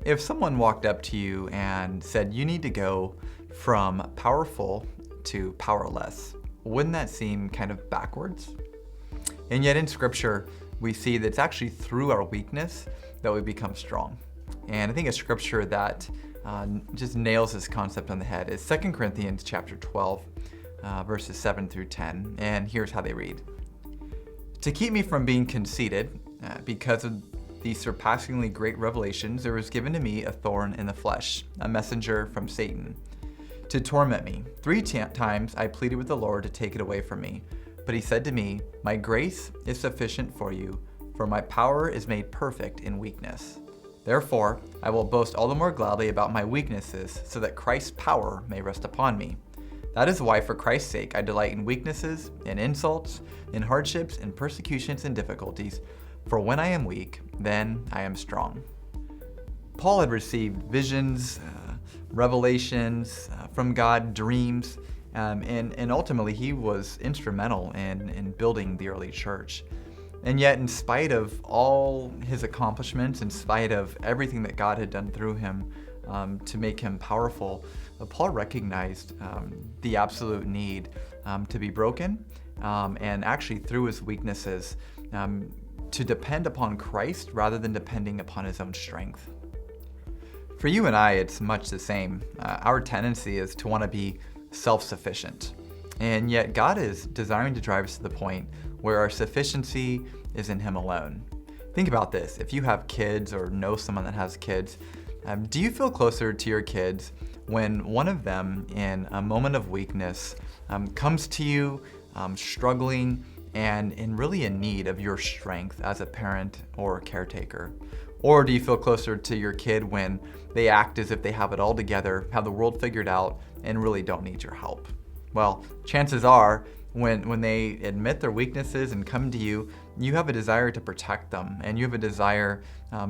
If someone walked up to you and said you need to go from powerful to powerless, wouldn't that seem kind of backwards? And yet in Scripture, we see that it's actually through our weakness that we become strong. And I think a scripture that just nails this concept on the head is 2 Corinthians chapter 12, verses 7 through 10. And here's how they read. To keep me from being conceited, because of these surpassingly great revelations, there was given to me a thorn in the flesh, a messenger from Satan, to torment me. 3 times I pleaded with the Lord to take it away from me. But he said to me, my grace is sufficient for you, for my power is made perfect in weakness. Therefore, I will boast all the more gladly about my weaknesses, so that Christ's power may rest upon me. That is why, for Christ's sake, I delight in weaknesses, in insults, in hardships, in persecutions and difficulties. For when I am weak, then I am strong. Paul had received visions, revelations from God, dreams, and ultimately he was instrumental in building the early church. And yet, in spite of all his accomplishments, in spite of everything that God had done through him to make him powerful, Paul recognized the absolute need to be broken, and actually through his weaknesses, to depend upon Christ rather than depending upon his own strength. For you and I, it's much the same. Our tendency is to want to be self-sufficient. And yet God is desiring to drive us to the point where our sufficiency is in him alone. Think about this. If you have kids or know someone that has kids, do you feel closer to your kids when one of them, in a moment of weakness, comes to you struggling and really in need of your strength as a parent or a caretaker? Or do you feel closer to your kid when they act as if they have it all together, have the world figured out, and really don't need your help? Well, chances are, when they admit their weaknesses and come to you, you have a desire to protect them, and you have a desire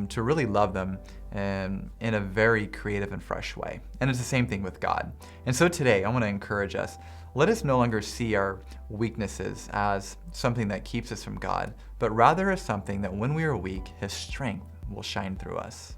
to really love them in a very creative and fresh way. And it's the same thing with God. And so today, I want to encourage us, let us no longer see our weaknesses as something that keeps us from God, but rather as something that when we are weak, his strength will shine through us.